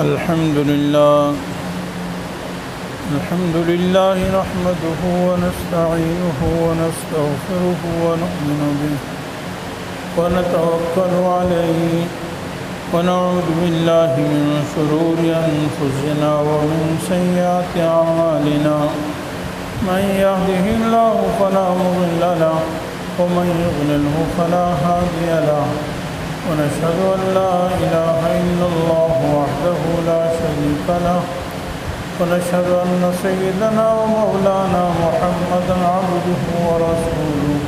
الحمد لله نحمده ونستعينه ونستغفره ونؤمن به ونتوكل عليه ونعوذ بالله من شرور أنفسنا ومن سيئات أعمالنا من يهده الله فلا مضل له ومن يضلله فلا هادي له ونشهد أن لا إله إلا الله وحده لا شريك له ونشهد أن سيدنا ومولانا محمدا عبده ورسوله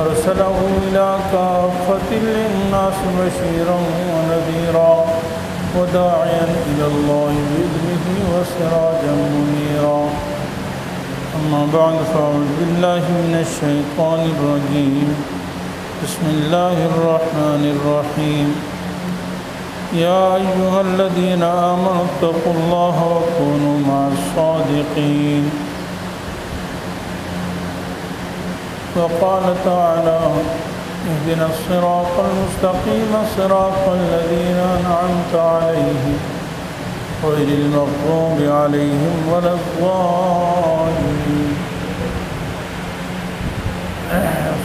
أرسله إلى كافة للناس بشيرا ونذيرا وداعيا إلى الله بإذنه وسراجا منيرا أما بعد فأعوذ بالله من الشيطان الرجيم بسم الله الرحمن الرحيم يا أيها الذين آمنوا اتقوا الله وكونوا مع الصادقين وقال تعالى اهدنا الصراط المستقيم صراط الذين أنعمت عليهم غير المغضوب عليهم ولا الضالين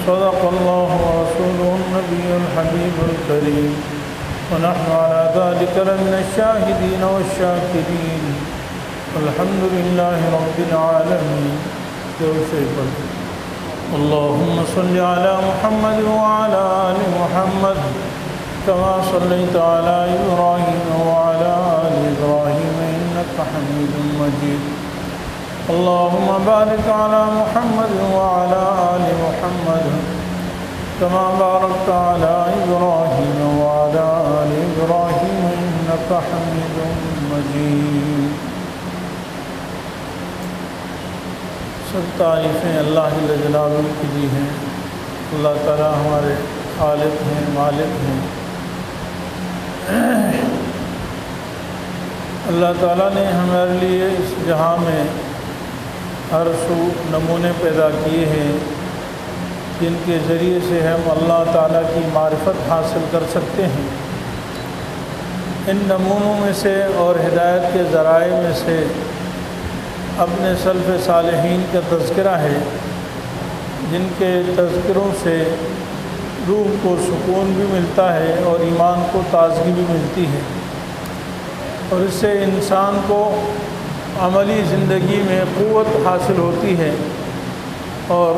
صدق الله ورسوله النبي الحبيب الكريم ونحن على ذلك لمن الشاهدين والشاكرين والحمد لله رب العالمين. اللهم صل على محمد وعلى آل محمد كما صليت على إبراهيم وعلى آل إبراهيم إنك حميد مجيد. اللهم بارك على محمد وعلى آل محمد كما باركت على إبراهيم وعلى آل إبراهيم إنك حميد مجيد. سب تعریفیں اللہ جل جلالہ کی دی ہیں. اللہ تعالیٰ ہمارے خالق ہیں، مالک ہیں. اللہ تعالیٰ نے ہمارے لیے اس جہاں میں ہر سو نمونے پیدا کیے ہیں جن کے ذریعے سے ہم اللہ تعالیٰ کی معرفت حاصل کر سکتے ہیں. ان نمونوں میں سے اور ہدایت کے ذرائع میں سے اپنے سلف صالحین کا تذکرہ ہے جن کے تذکروں سے روح کو سکون بھی ملتا ہے اور ایمان کو تازگی بھی ملتی ہے، اور اس سے انسان کو عملی زندگی میں قوت حاصل ہوتی ہے اور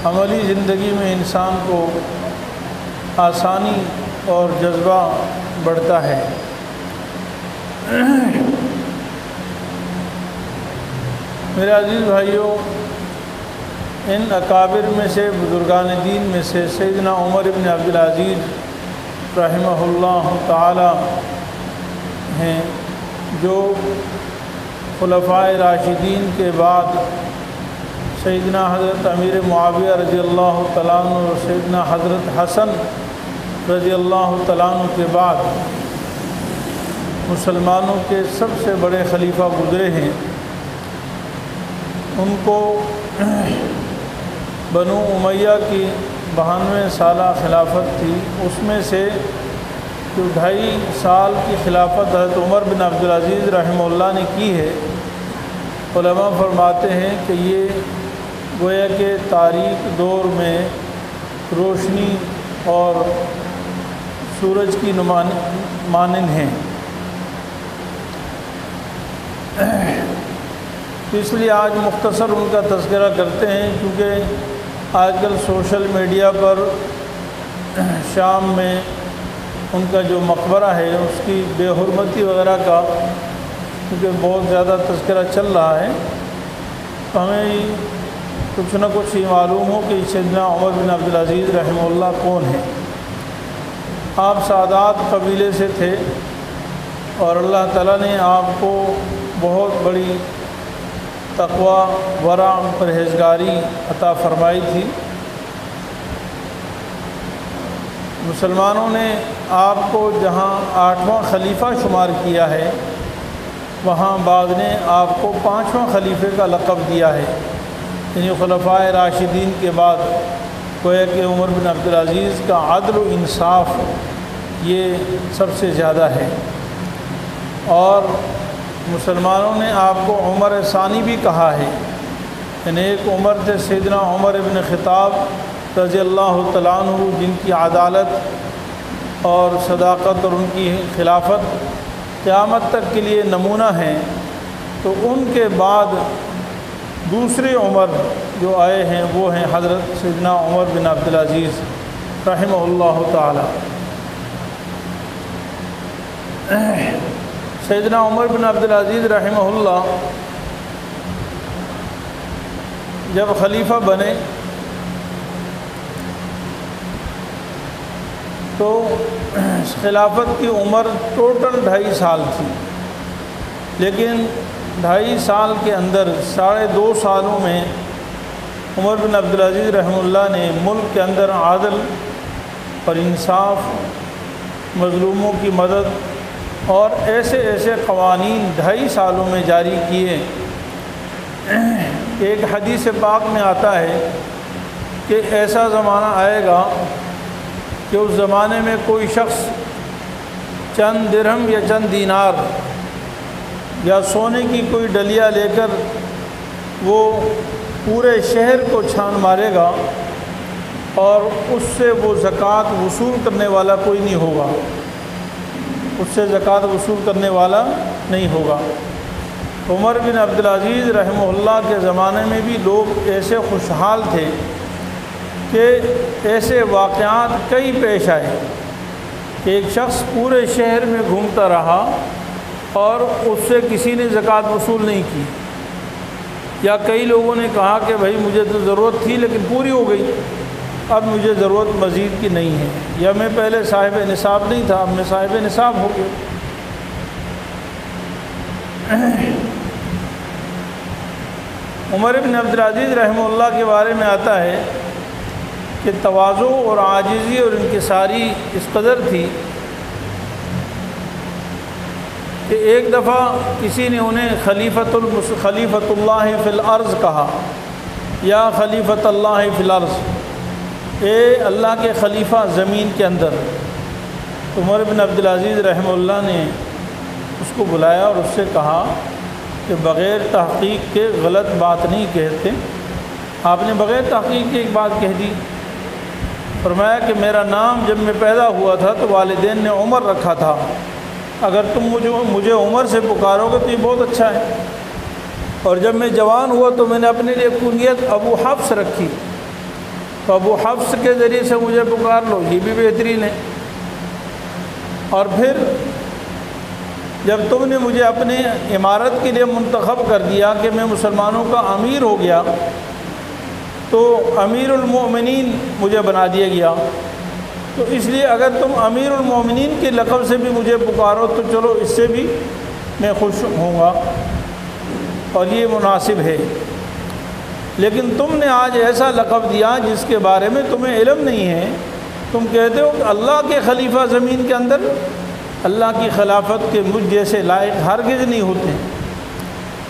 عملی زندگی میں انسان کو آسانی اور جذبہ بڑھتا ہے. میرے عزیز بھائیوں، ان اکابر میں سے، بزرگان دین میں سے سیدنا عمر بن عبدالعزیز رحمہ اللہ تعالی ہیں، جو خلفائے راشدین کے بعد سیدنا حضرت امیر معاویہ رضی اللہ تعالیٰ عنہ اور سیدنا حضرت حسن رضی اللہ تعالیٰ عنہ کے بعد مسلمانوں کے سب سے بڑے خلیفہ گزرے ہیں. ان کو بنو امیہ کی 92 سالہ خلافت تھی. اس میں سے جو 2.5 سال کی خلافت حضرت عمر بن عبدالعزیز رحمہ اللہ نے کی ہے، علماء فرماتے ہیں کہ یہ گویا کہ تاریک دور میں روشنی اور سورج کی مانند ہیں. اس لیے آج مختصر ان کا تذکرہ کرتے ہیں، کیونکہ آج کل سوشل میڈیا پر شام میں ان کا جو مقبرہ ہے اس کی بے حرمتی وغیرہ کا کیونکہ بہت زیادہ تذکرہ چل رہا ہے، تو ہمیں کچھ نہ کچھ یہ معلوم ہو کہ سیدنا عمر بن عبدالعزیز رحمہ اللہ کون ہیں. آپ سادات قبیلے سے تھے اور اللہ تعالیٰ نے آپ کو بہت بڑی تقوی، ورع، پرہیزگاری عطا فرمائی تھی. مسلمانوں نے آپ کو جہاں 8واں خلیفہ شمار کیا ہے، وہاں بعض نے آپ کو 5واں خلیفے کا لقب دیا ہے. یعنی خلفائے راشدین کے بعد گویا کہ عمر بن عبدالعزیز کا عدل و انصاف یہ سب سے زیادہ ہے۔ اور مسلمانوں نے آپ کو عمر ثانی بھی کہا ہے، یعنی ایک عمر تھے سیدنا عمر ابن خطاب رضی اللہ تعالیٰ عنہ، جن کی عدالت اور صداقت اور ان کی خلافت قیامت تک کے لیے نمونہ ہیں۔ تو ان کے بعد دوسرے عمر جو آئے ہیں وہ ہیں حضرت سیدنا عمر بن عبدالعزیز رحمہ اللہ تعالی۔ سیدنا عمر بن عبدالعزیز رحمہ اللہ جب خلیفہ بنے تو خلافت کی عمر ٹوٹل 2.5 سال تھی، لیکن 2.5 سال کے اندر 2.5 سالوں میں عمر بن عبدالعزیز رحمہ اللہ نے ملک کے اندر عدل اور انصاف، مظلوموں کی مدد اور ایسے قوانین 2.5 سالوں میں جاری کیے۔ ایک حدیث پاک میں آتا ہے کہ ایسا زمانہ آئے گا کہ اس زمانے میں کوئی شخص چند درہم یا چند دینار یا سونے کی کوئی ڈلیا لے کر وہ پورے شہر کو چھان مارے گا اور اس سے وہ زکوٰۃ وصول کرنے والا کوئی نہیں ہوگا، اس سے زکوٰۃ وصول کرنے والا نہیں ہوگا۔ عمر بن عبدالعزیز رحمہ اللہ کے زمانے میں بھی لوگ ایسے خوشحال تھے کہ ایسے واقعات کئی پیش آئے کہ ایک شخص پورے شہر میں گھومتا رہا اور اس سے کسی نے زکوٰۃ وصول نہیں کی، یا کئی لوگوں نے کہا کہ بھائی مجھے تو ضرورت تھی لیکن پوری ہو گئی، اب مجھے ضرورت مزید کی نہیں ہے، یا میں پہلے صاحب نصاب نہیں تھا اب میں صاحب نصاب ہو گیا۔ عمر بن عبدالعزیز رحمہ اللہ کے بارے میں آتا ہے کہ تواضع اور عاجزی اور انکساری اس قدر تھی کہ ایک دفعہ کسی نے انہیں خلیفۃ اللہ فی الارض کہا، یا خلیفۃ اللہ فی الارض، اے اللہ کے خلیفہ زمین کے اندر۔ عمر بن عبدالعزیز رحمہ اللہ نے اس کو بلایا اور اس سے کہا کہ بغیر تحقیق کے غلط بات نہیں کہتے، آپ نے بغیر تحقیق کے ایک بات کہہ دی۔ فرمایا کہ میرا نام جب میں پیدا ہوا تھا تو والدین نے عمر رکھا تھا، اگر تم مجھے عمر سے پکارو گے تو یہ بہت اچھا ہے، اور جب میں جوان ہوا تو میں نے اپنے لیے کنیت ابو حفص رکھی، تو ابو حفص کے ذریعے سے مجھے پکار لو، یہ بھی بہترین ہے۔ اور پھر جب تم نے مجھے اپنے امارت کے لیے منتخب کر دیا کہ میں مسلمانوں کا امیر ہو گیا، تو امیر المؤمنین مجھے بنا دیا گیا، تو اس لیے اگر تم امیر المؤمنین کے لقب سے بھی مجھے پکارو تو چلو اس سے بھی میں خوش ہوں گا اور یہ مناسب ہے، لیکن تم نے آج ایسا لقب دیا جس کے بارے میں تمہیں علم نہیں ہے، تم کہتے ہو کہ اللہ کے خلیفہ زمین کے اندر، اللہ کی خلافت کے مجھ جیسے لائق ہرگز نہیں ہوتے،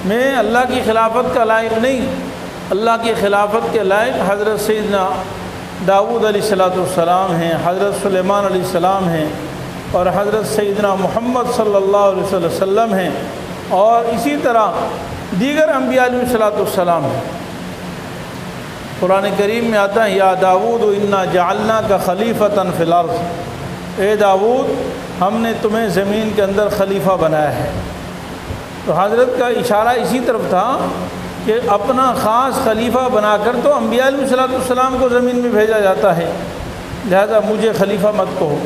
میں اللہ کی خلافت کا لائق نہیں، اللہ کی خلافت کے لائق حضرت سیدنا داؤد علیہ السلام ہیں، حضرت سلیمان علیہ السلام ہیں، اور حضرت سیدنا محمد صلی اللہ علیہ وسلم ہیں، اور اسی طرح دیگر انبیاء علیہ السلام ہیں۔ قرآن کریم میں آتا ہے یا داؤد انا جعلناک خلیفۃ فی الارض، اے داؤد ہم نے تمہیں زمین کے اندر خلیفہ بنایا ہے۔ تو حضرت کا اشارہ اسی طرف تھا کہ اپنا خاص خلیفہ بنا کر تو انبیاء علیہ السلام کو زمین میں بھیجا جاتا ہے، لہذا مجھے خلیفہ مت کہو۔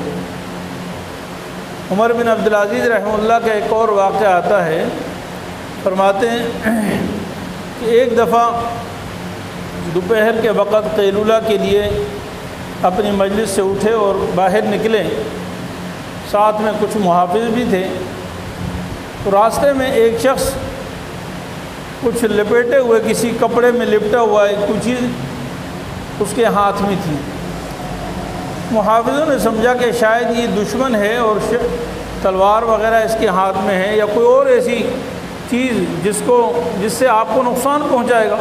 عمر بن عبدالعزیز رحمہ اللہ کا ایک اور واقعہ آتا ہے، فرماتے ہیں کہ ایک دفعہ دوپہر کے وقت قیلولہ کے لیے اپنی مجلس سے اٹھے اور باہر نکلے، ساتھ میں کچھ محافظ بھی تھے، تو راستے میں ایک شخص کچھ لپیٹے ہوئے کسی کپڑے میں لپٹا ہوا ہے، کچھ چیز اس کے ہاتھ میں تھی۔ محافظوں نے سمجھا کہ شاید یہ دشمن ہے اور تلوار وغیرہ اس کے ہاتھ میں ہے، یا کوئی اور ایسی چیز جس سے آپ کو نقصان پہنچائے گا،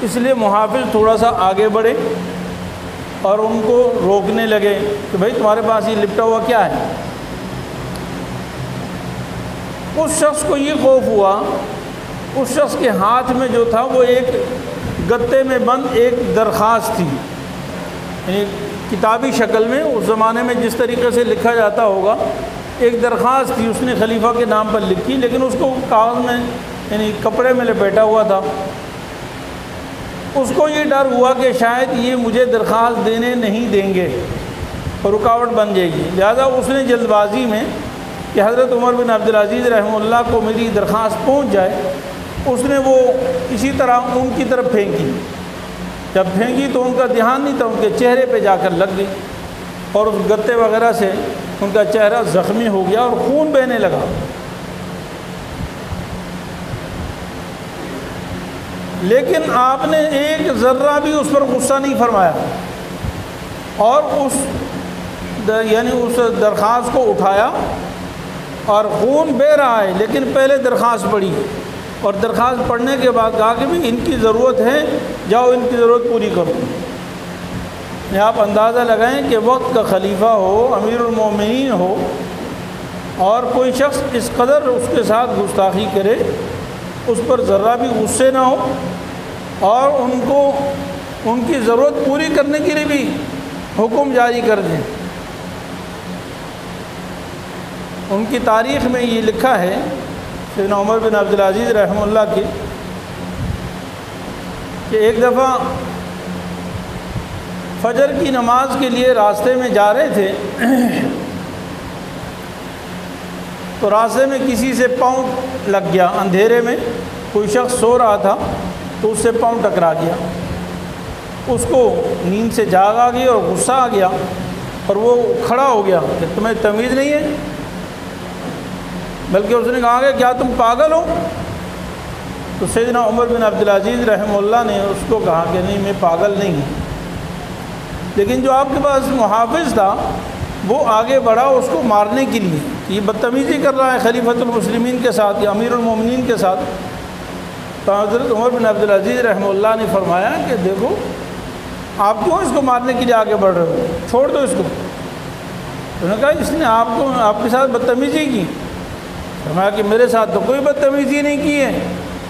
اس لیے محافظ تھوڑا سا آگے بڑھے اور ان کو روکنے لگے کہ بھائی تمہارے پاس یہ لپٹا ہوا کیا ہے؟ اس شخص کو یہ خوف ہوا، اس شخص کے ہاتھ میں جو تھا وہ ایک گتے میں بند ایک درخواست تھی، یعنی کتابی شکل میں اس زمانے میں جس طریقے سے لکھا جاتا ہوگا، ایک درخواست تھی، اس نے خلیفہ کے نام پر لکھی، لیکن اس کو کاغذ میں یعنی کپڑے میں لپیٹا ہوا تھا۔ اس کو یہ ڈر ہوا کہ شاید یہ مجھے درخواست دینے نہیں دیں گے اور رکاوٹ بن جائے گی، لہذا اس نے جلد بازی میں کہ حضرت عمر بن عبدالعزیز رحمہ اللہ کو میری درخواست پہنچ جائے، اس نے وہ اسی طرح ان کی طرف پھینکی۔ جب پھینکی تو ان کا دھیان نہیں تھا، ان کے چہرے پہ جا کر لگ گئی اور اس گتے وغیرہ سے ان کا چہرہ زخمی ہو گیا اور خون بہنے لگا۔ لیکن آپ نے ایک ذرہ بھی اس پر غصہ نہیں فرمایا اور اس درخواست کو اٹھایا، اور خون بہہ رہا ہے لیکن پہلے درخواست پڑھی، اور درخواست پڑھنے کے بعد کہا کہ بھی ان کی ضرورت ہے، جاؤ ان کی ضرورت پوری کرو۔ آپ اندازہ لگائیں کہ وقت کا خلیفہ ہو، امیر المومنین ہو، اور کوئی شخص اس قدر اس کے ساتھ گستاخی کرے، اس پر ذرہ بھی غصے نہ ہو اور ان کو ان کی ضرورت پوری کرنے کے لیے بھی حکم جاری کر دیں۔ ان کی تاریخ میں یہ لکھا ہے سیدنا عمر بن عبدالعزیز رحمہ اللہ کی کہ ایک دفعہ فجر کی نماز کے لیے راستے میں جا رہے تھے، تو راستے میں کسی سے پاؤں لگ گیا، اندھیرے میں کوئی شخص سو رہا تھا تو اس سے پاؤں ٹکرا گیا، اس کو نیند سے جاگ آ گئی اور غصہ آ گیا اور وہ کھڑا ہو گیا کہ تمہیں تمیز نہیں ہے، بلکہ اس نے کہا کہ کیا تم پاگل ہو؟ تو سیدنا عمر بن عبدالعزیز رحمہ اللہ نے اس کو کہا کہ نہیں، میں پاگل نہیں ہوں، لیکن جو آپ کے پاس محافظ تھا وہ آگے بڑھا اس کو مارنے کے لیے، یہ بدتمیزی کر رہا ہے خلیفۃ المسلمین کے ساتھ یا امیر المومنین کے ساتھ۔ تو حضرت عمر بن عبدالعزیز رحمہ اللہ نے فرمایا کہ دیکھو آپ کیوں اس کو مارنے کے لیے آگے بڑھ رہے ہو، چھوڑ دو اس کو۔ انہوں نے کہا اس نے آپ کے ساتھ بدتمیزی کی۔ فرمایا کہ میرے ساتھ تو کوئی بدتمیزی نہیں کی ہے،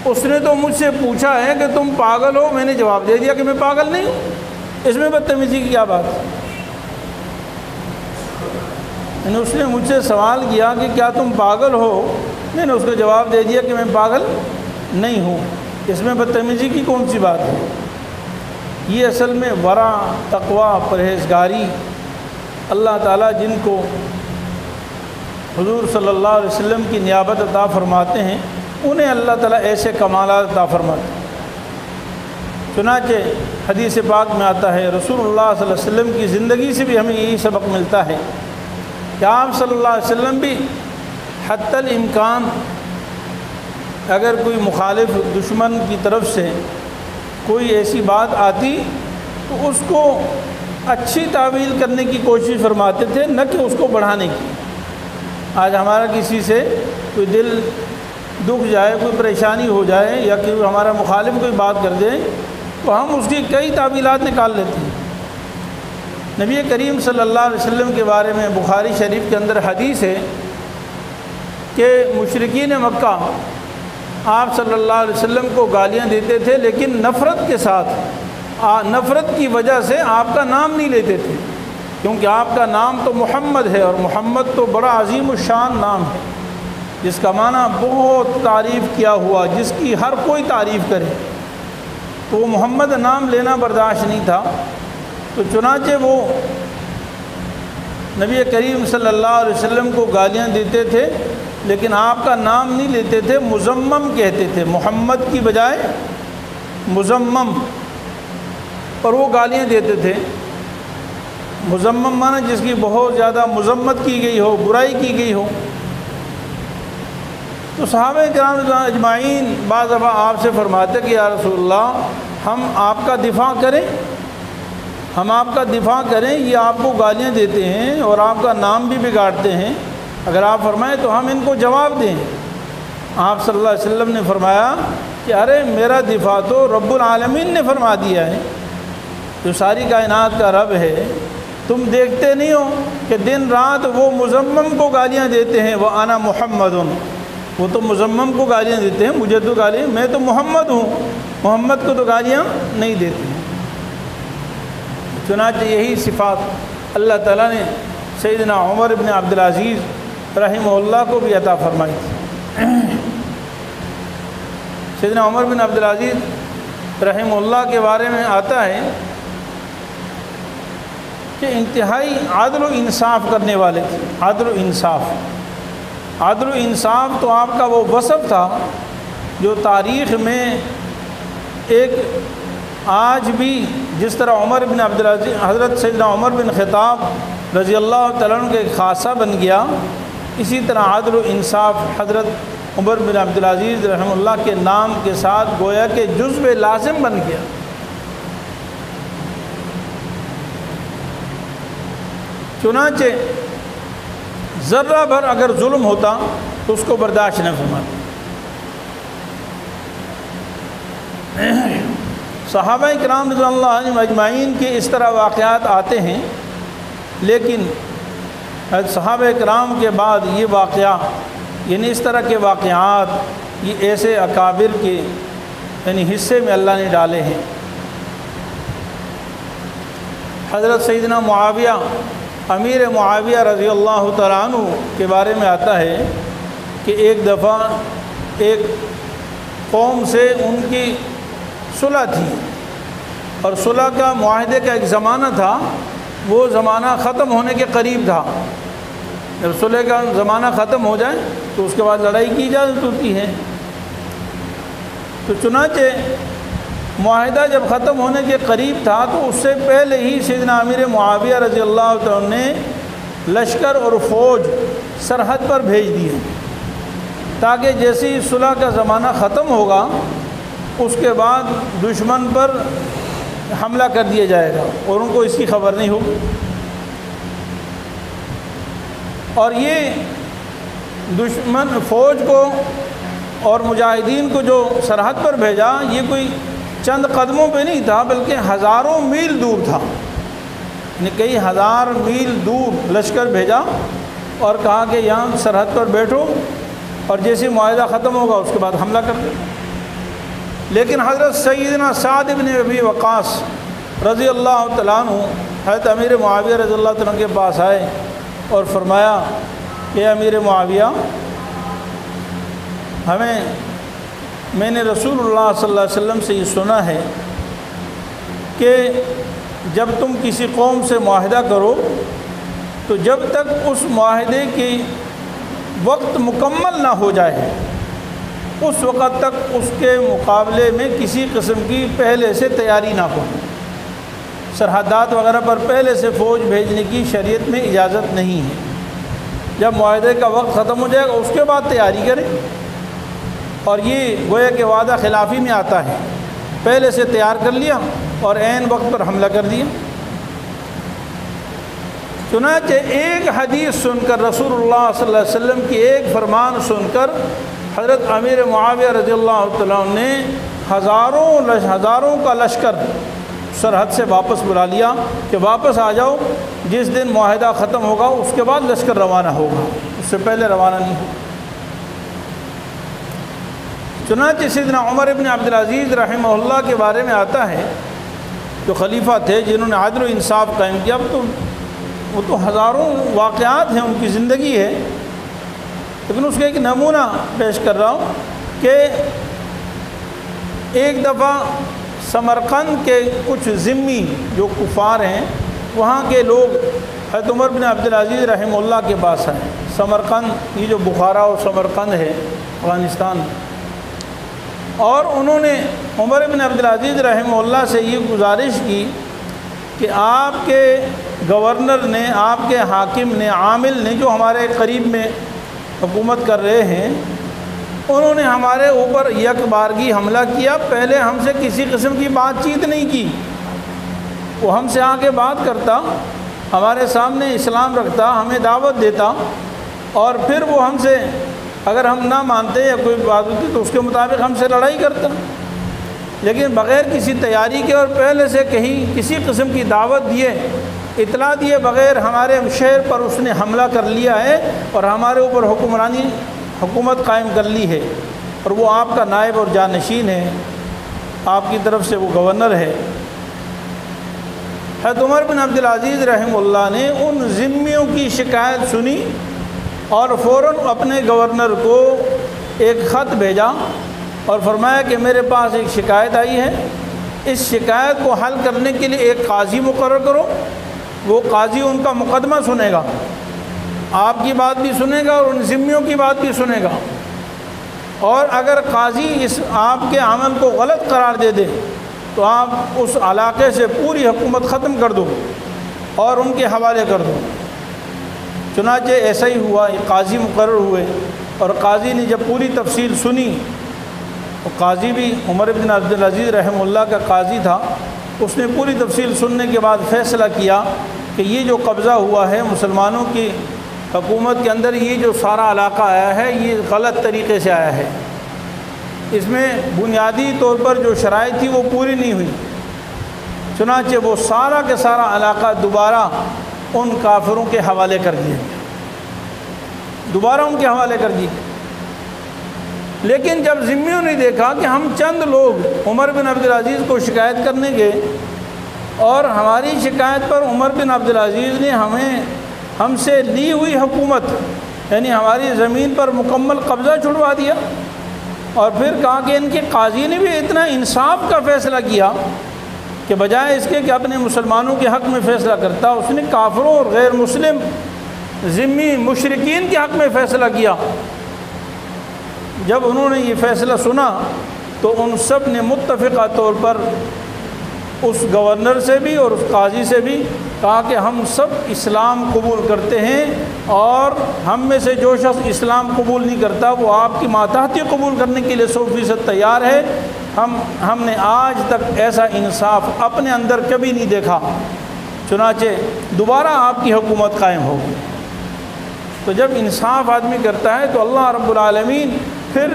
اس نے تو مجھ سے پوچھا ہے کہ تم پاگل ہو، میں نے جواب دے دیا کہ میں پاگل نہیں ہوں، اس میں بدتمیزی کی کیا بات ہے؟ یعنی اس نے مجھ سے سوال کیا کہ کیا تم پاگل ہو، میں نے اس کو جواب دے دیا کہ میں پاگل نہیں ہوں، اس میں بدتمیزی کی کون سی بات ہے؟ یہ اصل میں ورع، تقویٰ، پرہیزگاری، اللہ تعالیٰ جن کو حضور صلی اللہ علیہ وسلم کی نیابت عطا فرماتے ہیں انہیں اللہ تعالیٰ ایسے کمالات عطا فرماتے ہیں۔ چنانچہ حدیث پاک میں آتا ہے، رسول اللہ صلی اللہ علیہ وسلم کی زندگی سے بھی ہمیں یہی سبق ملتا ہے کہ آپ صلی اللہ علیہ وسلم بھی حتی الامکان اگر کوئی مخالف دشمن کی طرف سے کوئی ایسی بات آتی تو اس کو اچھی تعویل کرنے کی کوشش فرماتے تھے، نہ کہ اس کو بڑھانے کی۔ آج ہمارا کسی سے کوئی دل دکھ جائے، کوئی پریشانی ہو جائے یا کہ ہمارا مخالف کوئی بات کر دے تو ہم اس کی کئی تعویلات نکال لیتے ہیں۔ نبی کریم صلی اللہ علیہ وسلم کے بارے میں بخاری شریف کے اندر حدیث ہے کہ مشرکین مکہ آپ صلی اللہ علیہ وسلم کو گالیاں دیتے تھے، لیکن نفرت کے ساتھ، نفرت کی وجہ سے آپ کا نام نہیں لیتے تھے، کیونکہ آپ کا نام تو محمد ہے اور محمد تو بڑا عظیم الشان نام ہے، جس کا معنی بہت تعریف کیا ہوا، جس کی ہر کوئی تعریف کرے، تو وہ محمد نام لینا برداشت نہیں تھا۔ تو چنانچہ وہ نبی کریم صلی اللہ علیہ وسلم کو گالیاں دیتے تھے، لیکن آپ کا نام نہیں لیتے تھے، مزمم کہتے تھے، محمد کی بجائے مزمم، اور وہ گالیاں دیتے تھے۔ مزمم معنی جس کی بہت زیادہ مذمت کی گئی ہو، برائی کی گئی ہو۔ تو صحابہ کرام اجمعین بعض دفعہ آپ سے فرماتے کہ یا رسول اللہ ہم آپ کا دفاع کریں، ہم آپ کا دفاع کریں، یہ آپ کو گالیاں دیتے ہیں اور آپ کا نام بھی بگاڑتے ہیں، اگر آپ فرمائیں تو ہم ان کو جواب دیں۔ آپ صلی اللہ علیہ وسلم نے فرمایا کہ ارے میرا دفاع تو رب العالمین نے فرما دیا ہے، جو ساری کائنات کا رب ہے، تم دیکھتے نہیں ہو کہ دن رات وہ مزمم کو گالیاں دیتے ہیں، وہ انا محمد، وہ تو مزمم کو گالیاں دیتے ہیں، مجھے تو گالیاں، میں تو محمد ہوں، محمد کو تو گالیاں نہیں دیتے ہیں۔ چنانچہ یہی صفات اللہ تعالیٰ نے سیدنا عمر بن عبدالعزیز رحمہ اللہ کو بھی عطا فرمائی تھی۔ سیدنا عمر بن عبدالعزیز رحمہ اللہ کے بارے میں آتا ہے کہ انتہائی عدل و انصاف کرنے والے تھے۔ عدل و انصاف تو آپ کا وہ وصف تھا جو تاریخ میں ایک آج بھی جس طرح عمر بن عبدالعزیز حضرت سیدنا عمر بن خطاب رضی اللہ تعالیٰ عنہ کا ایک خاصہ بن گیا، اسی طرح عدل و انصاف حضرت عمر بن عبدالعزیز رحمہ اللہ کے نام کے ساتھ گویا کہ جزو لازم بن گیا۔ چنانچہ ذرہ بھر اگر ظلم ہوتا تو اس کو برداشت نہ فرماتے۔ صحابہ کرام رضی اللہ عنہم اجمعین کے اس طرح واقعات آتے ہیں، لیکن صحابہ کرام کے بعد یہ واقعہ یعنی اس طرح کے واقعات یہ ایسے اکابر کے یعنی حصے میں اللہ نے ڈالے ہیں۔ حضرت سیدنا معاویہ امیر معاویہ رضی اللہ تعالیٰ عنہ کے بارے میں آتا ہے کہ ایک دفعہ ایک قوم سے ان کی صلح تھی، اور صلح کا معاہدے کا ایک زمانہ تھا، وہ زمانہ ختم ہونے کے قریب تھا۔ جب صلح کا زمانہ ختم ہو جائے تو اس کے بعد لڑائی کی اجازت ہوتی ہے۔ تو چنانچہ معاہدہ جب ختم ہونے کے قریب تھا تو اس سے پہلے ہی سیدنا امیر معاویہ رضی اللہ تعالیٰ نے لشکر اور فوج سرحد پر بھیج دیے، تاکہ جیسے ہی صلح کا زمانہ ختم ہوگا اس کے بعد دشمن پر حملہ کر دیا جائے گا اور ان کو اس کی خبر نہیں ہوگی۔ اور یہ دشمن فوج کو اور مجاہدین کو جو سرحد پر بھیجا یہ کوئی چند قدموں پہ نہیں تھا بلکہ ہزاروں میل دور تھا، یعنی کئی ہزار میل دور لشکر بھیجا اور کہا کہ یہاں سرحد پر بیٹھو اور جیسے معاہدہ ختم ہوگا اس کے بعد حملہ کر دیں۔ لیکن حضرت سیدنا سعد بن ابی وقاص رضی اللہ تعالیٰ عنہ حضرت امیر معاویہ رضی اللہ تعالیٰ عنہ کے پاس آئے اور فرمایا کہ امیر معاویہ، میں نے رسول اللہ صلی اللہ علیہ وسلم سے یہ سنا ہے کہ جب تم کسی قوم سے معاہدہ کرو تو جب تک اس معاہدے کی وقت مکمل نہ ہو جائے اس وقت تک اس کے مقابلے میں کسی قسم کی پہلے سے تیاری نہ ہو۔ سرحدات وغیرہ پر پہلے سے فوج بھیجنے کی شریعت میں اجازت نہیں ہے۔ جب معاہدے کا وقت ختم ہو جائے گا اس کے بعد تیاری کریں، اور یہ گویا کہ وعدہ خلافی میں آتا ہے، پہلے سے تیار کر لیا اور عین وقت پر حملہ کر دیا۔ چنانچہ ایک حدیث سن کر رسول اللہ صلی اللہ علیہ وسلم کی ایک فرمان سن کر حضرت امیر معاویہ رضی اللہ تعالیٰ عنہ نے ہزاروں کا لشکر سرحد سے واپس بلا لیا کہ واپس آ جاؤ، جس دن معاہدہ ختم ہوگا اس کے بعد لشکر روانہ ہوگا، اس سے پہلے روانہ نہیں ہوگا۔ چنانچہ سیدنا عمر بن عبدالعزیز رحمہ اللہ کے بارے میں آتا ہے جو خلیفہ تھے جنہوں نے عدل و انصاف قائم کیا۔ اب تو وہ تو ہزاروں واقعات ہیں، ان کی زندگی ہے، لیکن اس کا ایک نمونہ پیش کر رہا ہوں کہ ایک دفعہ سمرقند کے کچھ ذمی جو کفار ہیں وہاں کے لوگ حضرت عمر بن عبدالعزیز رحمہ اللہ کے پاس آئے۔ سمرقند یہ جو بخارا اور سمرقند ہے افغانستان، اور انہوں نے عمر بن عبدالعزیز رحمہ اللہ سے یہ گزارش کی کہ آپ کے گورنر نے، آپ کے حاکم نے، عامل نے جو ہمارے قریب میں حکومت کر رہے ہیں، انہوں نے ہمارے اوپر یک بارگی حملہ کیا، پہلے ہم سے کسی قسم کی بات چیت نہیں کی۔ وہ ہم سے آ کے بات کرتا، ہمارے سامنے اسلام رکھتا، ہمیں دعوت دیتا، اور پھر وہ ہم سے اگر ہم نہ مانتے یا کوئی بات ہوتی تو اس کے مطابق ہم سے لڑائی کرتا۔ لیکن بغیر کسی تیاری کے اور پہلے سے کہیں کسی قسم کی دعوت دیے، اطلاع دیے بغیر ہمارے شہر پر اس نے حملہ کر لیا ہے اور ہمارے اوپر حکومت قائم کر لی ہے، اور وہ آپ کا نائب اور جانشین ہے، آپ کی طرف سے وہ گورنر ہے۔ حضرت عمر بن عبدالعزیز رحمہ اللہ نے ان ذمیوں کی شکایت سنی اور فوراً اپنے گورنر کو ایک خط بھیجا اور فرمایا کہ میرے پاس ایک شکایت آئی ہے، اس شکایت کو حل کرنے کے لیے ایک قاضی مقرر کرو، وہ قاضی ان کا مقدمہ سنے گا، آپ کی بات بھی سنے گا اور ان ذمیوں کی بات بھی سنے گا، اور اگر قاضی اس آپ کے عمل کو غلط قرار دے دے تو آپ اس علاقے سے پوری حکومت ختم کر دو اور ان کے حوالے کر دو۔ چنانچہ ایسا ہی ہوا، قاضی مقرر ہوئے، اور قاضی نے جب پوری تفصیل سنی، تو قاضی بھی عمر بن عبدالعزیز رحمہ اللہ کا قاضی تھا، اس نے پوری تفصیل سننے کے بعد فیصلہ کیا کہ یہ جو قبضہ ہوا ہے مسلمانوں کی حکومت کے اندر، یہ جو سارا علاقہ آیا ہے یہ غلط طریقے سے آیا ہے، اس میں بنیادی طور پر جو شرائط تھی وہ پوری نہیں ہوئی۔ چنانچہ وہ سارا کے سارا علاقہ دوبارہ ان کافروں کے حوالے کر دیا، دوبارہ ان کے حوالے کر دی۔ لیکن جب ذمیوں نے دیکھا کہ ہم چند لوگ عمر بن عبدالعزیز کو شکایت کرنے گئے اور ہماری شکایت پر عمر بن عبدالعزیز نے ہم سے لی ہوئی حکومت یعنی ہماری زمین پر مکمل قبضہ چھڑوا دیا، اور پھر کہا کہ ان کے قاضی نے بھی اتنا انصاف کا فیصلہ کیا کہ بجائے اس کے کہ اپنے مسلمانوں کے حق میں فیصلہ کرتا، اس نے کافروں اور غیر مسلم ذمی مشرکین کے حق میں فیصلہ کیا۔ جب انہوں نے یہ فیصلہ سنا تو ان سب نے متفقہ طور پر اس گورنر سے بھی اور اس قاضی سے بھی کہا کہ ہم سب اسلام قبول کرتے ہیں، اور ہم میں سے جو شخص اسلام قبول نہیں کرتا وہ آپ کی ماتحتی قبول کرنے کے لیے 100% تیار ہے۔ ہم نے آج تک ایسا انصاف اپنے اندر کبھی نہیں دیکھا، چنانچہ دوبارہ آپ کی حکومت قائم ہوگی۔ تو جب انصاف آدمی کرتا ہے تو اللہ رب العالمین پھر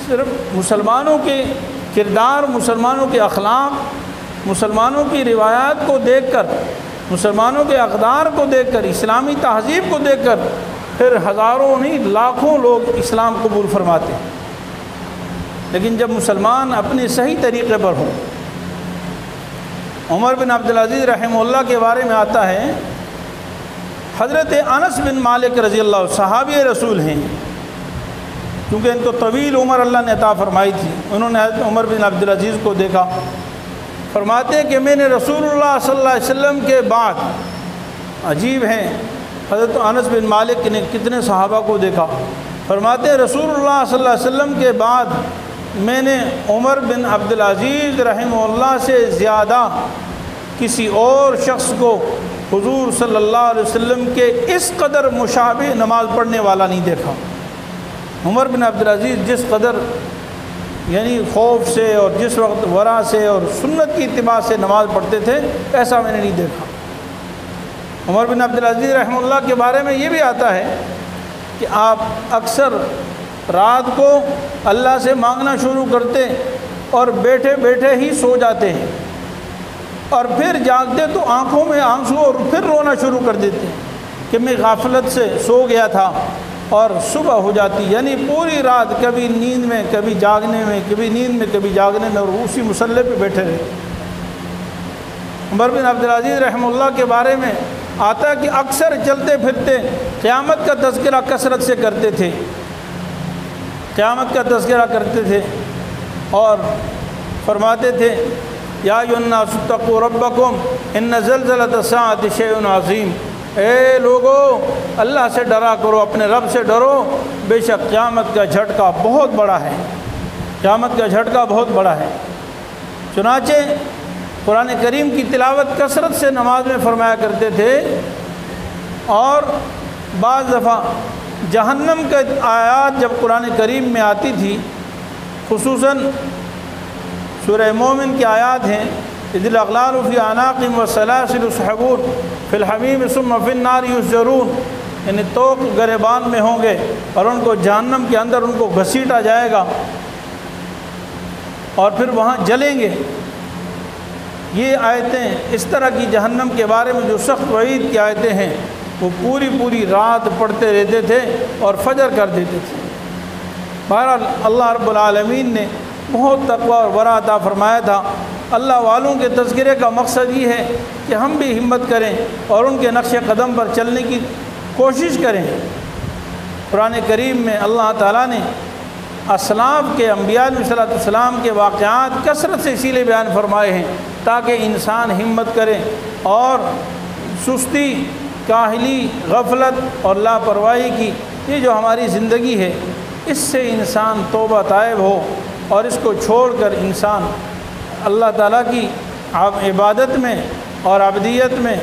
صرف مسلمانوں کے کردار، مسلمانوں کے اخلاق، مسلمانوں کی روایات کو دیکھ کر، مسلمانوں کے اقدار کو دیکھ کر، اسلامی تہذیب کو دیکھ کر پھر ہزاروں نہیں لاکھوں لوگ اسلام قبول فرماتے ہیں۔ لیکن جب مسلمان اپنے صحیح طریقے پر ہوں، عمر بن عبدالعزیز رحمہ اللہ کے بارے میں آتا ہے، حضرت انس بن مالک رضی اللہ صحابی رسول ہیں، کیونکہ ان کو طویل عمر اللہ نے عطا فرمائی تھی، انہوں نے حضرت عمر بن عبدالعزیز کو دیکھا، فرماتے ہیں کہ میں نے رسول اللہ صلی اللہ علیہ وسلم کے بعد، عجیب ہیں حضرت انس بن مالک نے کتنے صحابہ کو دیکھا، فرماتے ہیں رسول اللہ صلی اللہ علیہ وسلم کے بعد میں نے عمر بن عبدالعزیز رحمہ اللہ سے زیادہ کسی اور شخص کو حضور صلی اللہ علیہ وسلم کے اس قدر مشابہ نماز پڑھنے والا نہیں دیکھا۔ عمر بن عبدالعزیز جس قدر یعنی خوف سے اور جس وقت ورع سے اور سنت کی اتباع سے نماز پڑھتے تھے، ایسا میں نے نہیں دیکھا۔ عمر بن عبدالعزیز رحمہ اللہ کے بارے میں یہ بھی آتا ہے کہ آپ اکثر رات کو اللہ سے مانگنا شروع کرتے اور بیٹھے بیٹھے ہی سو جاتے ہیں، اور پھر جاگتے تو آنکھوں میں آنسو اور پھر رونا شروع کر دیتے کہ میں غفلت سے سو گیا تھا، اور صبح ہو جاتی، یعنی پوری رات کبھی نیند میں کبھی جاگنے میں، کبھی نیند میں کبھی جاگنے میں، اور اسی مصلی پہ بیٹھے رہے۔ عمر بن عبدالعزیز رحمہ اللہ کے بارے میں آتا ہے کہ اکثر چلتے پھرتے قیامت کا تذکرہ کثرت سے کرتے تھے، قیامت کا تذکرہ کرتے تھے، اور فرماتے تھے یا ایھا الناس اتقوا ربکم ان زلزلۃ الساعۃ شیء عظیم، اے لوگو اللہ سے ڈرا کرو، اپنے رب سے ڈرو، بے شک قیامت کا جھٹکا بہت بڑا ہے، قیامت کا جھٹکا بہت بڑا ہے۔ چنانچہ قرآن کریم کی تلاوت کثرت سے نماز میں فرمایا کرتے تھے، اور بعض دفعہ جہنم کے آیات جب قرآن کریم میں آتی تھی، خصوصاً سورہ مومن کی آیات ہیں، اذ الاغلال فی اعناقہم والسلاسل یسحبون فی الحمیم ثم فی النار یسجرون، یعنی توق گریبان میں ہوں گے اور ان کو جہنم کے اندر ان کو گھسیٹا جائے گا، اور پھر وہاں جلیں گے۔ یہ آیتیں اس طرح کی جہنم کے بارے میں جو سخت وعید کی آیتیں ہیں وہ پوری رات پڑھتے رہتے تھے اور فجر کر دیتے تھے۔ بہرحال اللہ رب العالمین نے بہت تقوی اور ورع عطا فرمایا تھا۔ اللہ والوں کے تذکرے کا مقصد یہ ہے کہ ہم بھی ہمت کریں اور ان کے نقش قدم پر چلنے کی کوشش کریں۔ قرآن کریم میں اللہ تعالیٰ نے اسلاف کے انبیاء علیہ السلام کے واقعات کثرت سے اسی لیے بیان فرمائے ہیں تاکہ انسان ہمت کرے اور سستی، کاہلی، غفلت اور لاپرواہی کی یہ جو ہماری زندگی ہے اس سے انسان توبہ طائب ہو اور اس کو چھوڑ کر انسان اللہ تعالیٰ کی عبادت میں اور عبدیت میں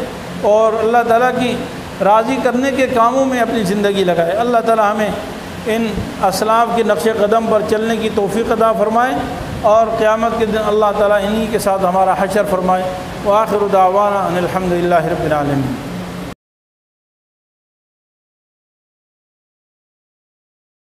اور اللہ تعالیٰ کی راضی کرنے کے کاموں میں اپنی زندگی لگائے۔ اللہ تعالیٰ ہمیں ان اسلاف کے نقش قدم پر چلنے کی توفیق عطا فرمائے اور قیامت کے دن اللہ تعالیٰ انہی کے ساتھ ہمارا حشر فرمائے۔ وآخر دعوانا ان الحمد للہ رب العالمین۔